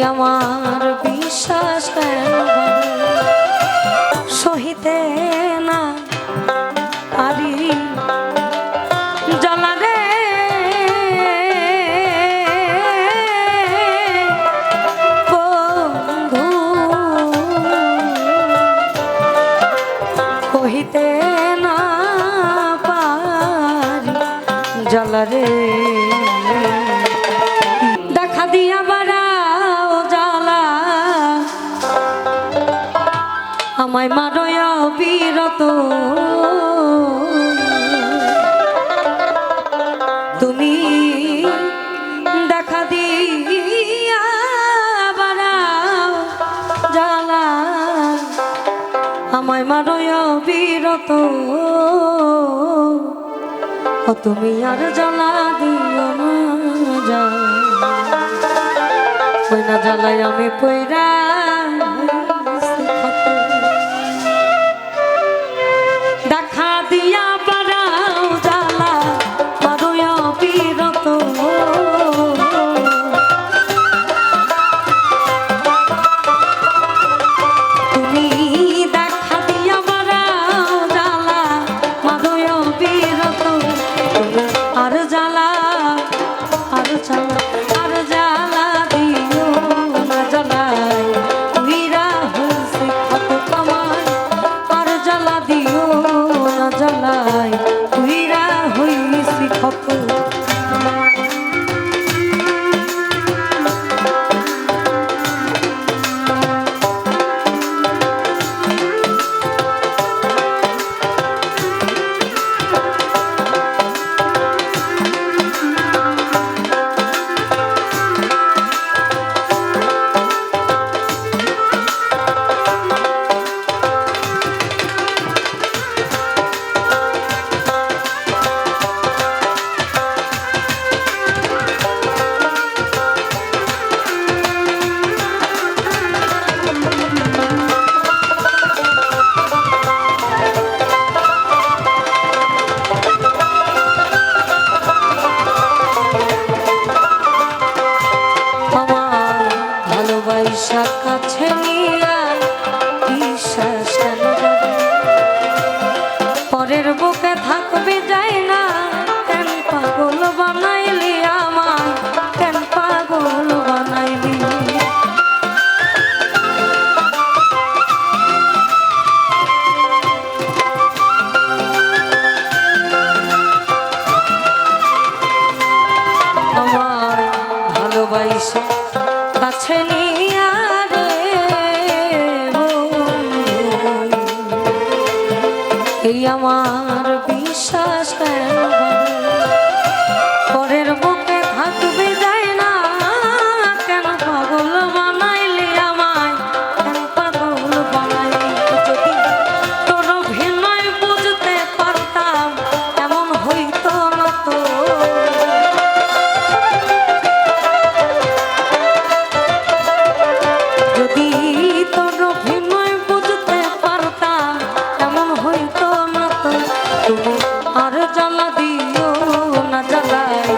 আমার বিশ্বাস সহিতে না পারি জ্বালা রে বন্ধু কহিতে না পারি জ্বালা রে দেখা দিয়া বাড়াও জ্বালা আমায় মারয়া বিরত তুমি দেখা দিয়া বাড়াও জ্বালা আমায় মারয়া বিরত ও তুমি আর জ্বালা দিও না যা ওই না জ্বালাই আমি পইরা দেখা দিয়া বাড়াও জ্বালা মারয়া বিরত তুমি দেখা দিয়া বাড়াও জ্বালা মারয়া বিরত আর জ্বালা আর জ্বালা আর জ্বালা দিও না জ্বালাই উইরা হইছে কত কামাই আর জ্বালা দিও না জ্বালাই উইরা হইছে কত ভালোবাসা কাছে নিয়া বিশ্বাস কেন পরের বুকে থাকবে যায় না কেন পাগল বানাইলি আমায় কেন পাগল বানাইলি আমার ভালোবাসা কাছে নিয়া রে এই আমার বিশ্বাস পরের বুকে থাকবে যায় না কেন পাগল বানাইলি আমায় কেন পাগল বানাইলি যদি তোর অভিনয় বুঝতে পারতাম এমন হইতো না তো যদি তোর অভিনয় বুঝতে পারতাম এমন হইতো না তো তুমি আর জ্বালা দিও না জ্বালাই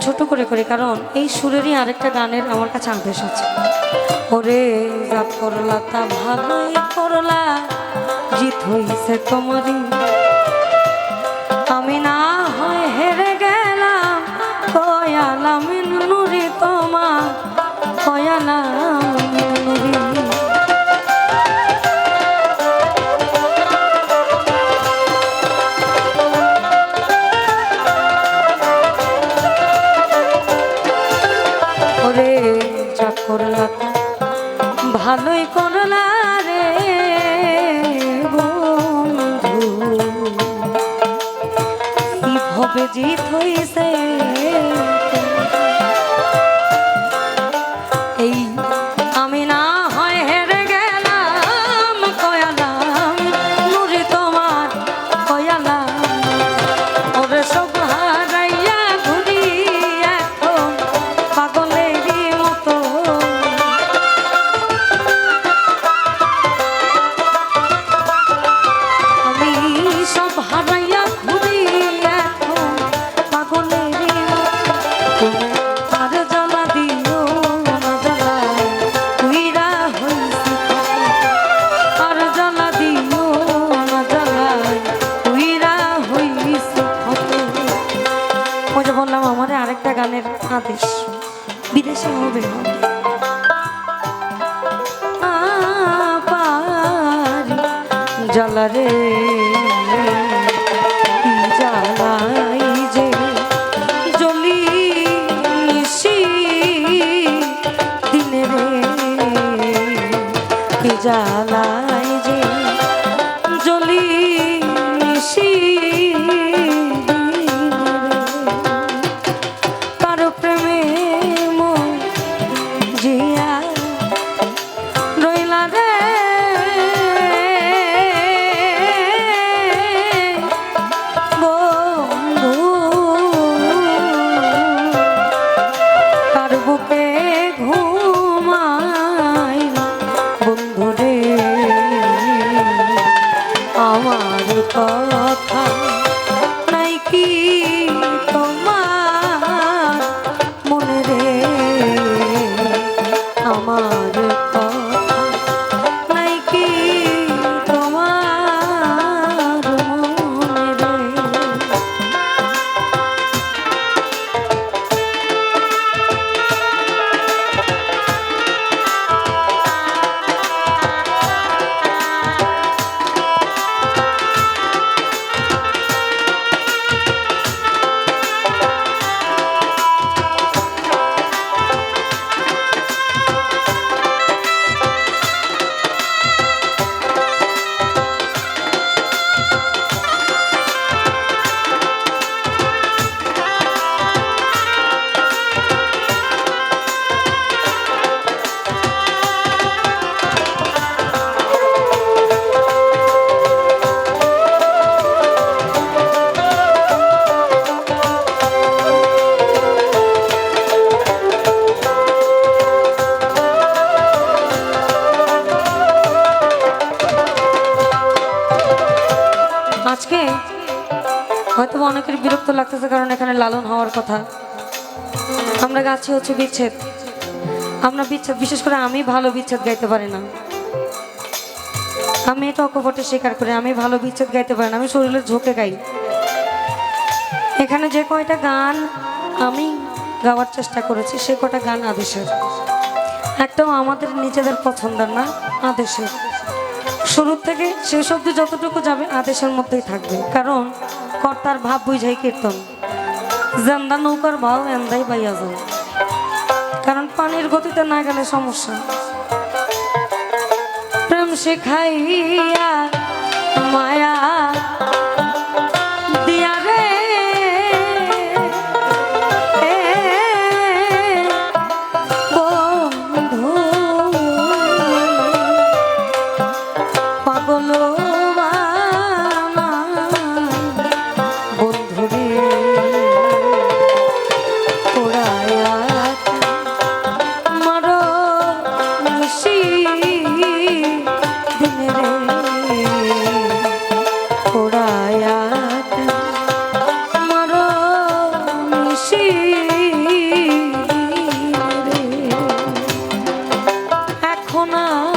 ছোট করে করি, কারণ এই সুরেরই আরেকটা গানের আমার কাছে আদেশ আছে। ওরে যা করলা তা ভালোই করলা, জিত হইছে তোমারই, আমি না হয় হেরে গেলাম, কয়ালাম নুরি তোমার, কয়ালাম নুরি। ওরে যা করলা ভালোই করলা রে বন্ধু, কিভাবে জিত হইছে এই, আমি না হয় হেরে গেলাম, কয়ালাম নুরি তোমার, কয়ালাম। ওরে সব হারাইয়া ঘুরি এখন পাগলেরই মতো, আমি সব হারাইয়া ঘুরি এখন পাগলেরই মতো। আর জ্বালা দিও না জ্বালায় তুইরা হইছি, আর জ্বালা দিও না জ্বালায় তুইরা হইছি। ওই যে বললাম আমার আরেকটা গানের আদেশ, বিদেশে হবে জ্বালা রে জ্বালাই যে জ্বলি দিনে রে, জ্বালাই যে জ্বলি কারো প্রেমে মন জিয়া রইলা রে বন্ধু, কার বুকে ঘুমাই বন্ধু রে, আমার কথা নাই কি তোমার মনে রে, আমার কথা নাই কি তোমার মনে রে। আজকে হয়তো অনেকের বিরক্ত লাগতেছে, কারণ এখানে লালন হওয়ার কথা, আমরা গাছি হচ্ছে বিচ্ছেদ। আমরা বিচ্ছেদ, বিশেষ করে আমি ভালো বিচ্ছেদ গাইতে পারি না, আমি এটা অকপটে স্বীকার করি, আমি ভালো বিচ্ছেদ গাইতে পারি না, আমি শরীরের ঝোঁকে গাই। এখানে যে কয়টা গান আমি গাওয়ার চেষ্টা করেছি সে কয়টা গান আদেশের, একটাও আমাদের নিজেদের পছন্দের না, আদেশের। শুরু থেকে শেষ অবধি যতটুকু যাবে আদেশের মধ্যেই থাকবে, কারণ কর্তার ভাব বুঝাই কীর্তন, জেন্দা নৌকার ভাও এন্দাই বাইয়া যায়, কারণ পানির গতিতে না গেলে সমস্যা। প্রেম শিখাইয়া মায়া দিয়া রে বন্ধু, পাগল বন্ধু রে পোড়ায়া মারো মিশি দিনে রে দেখো না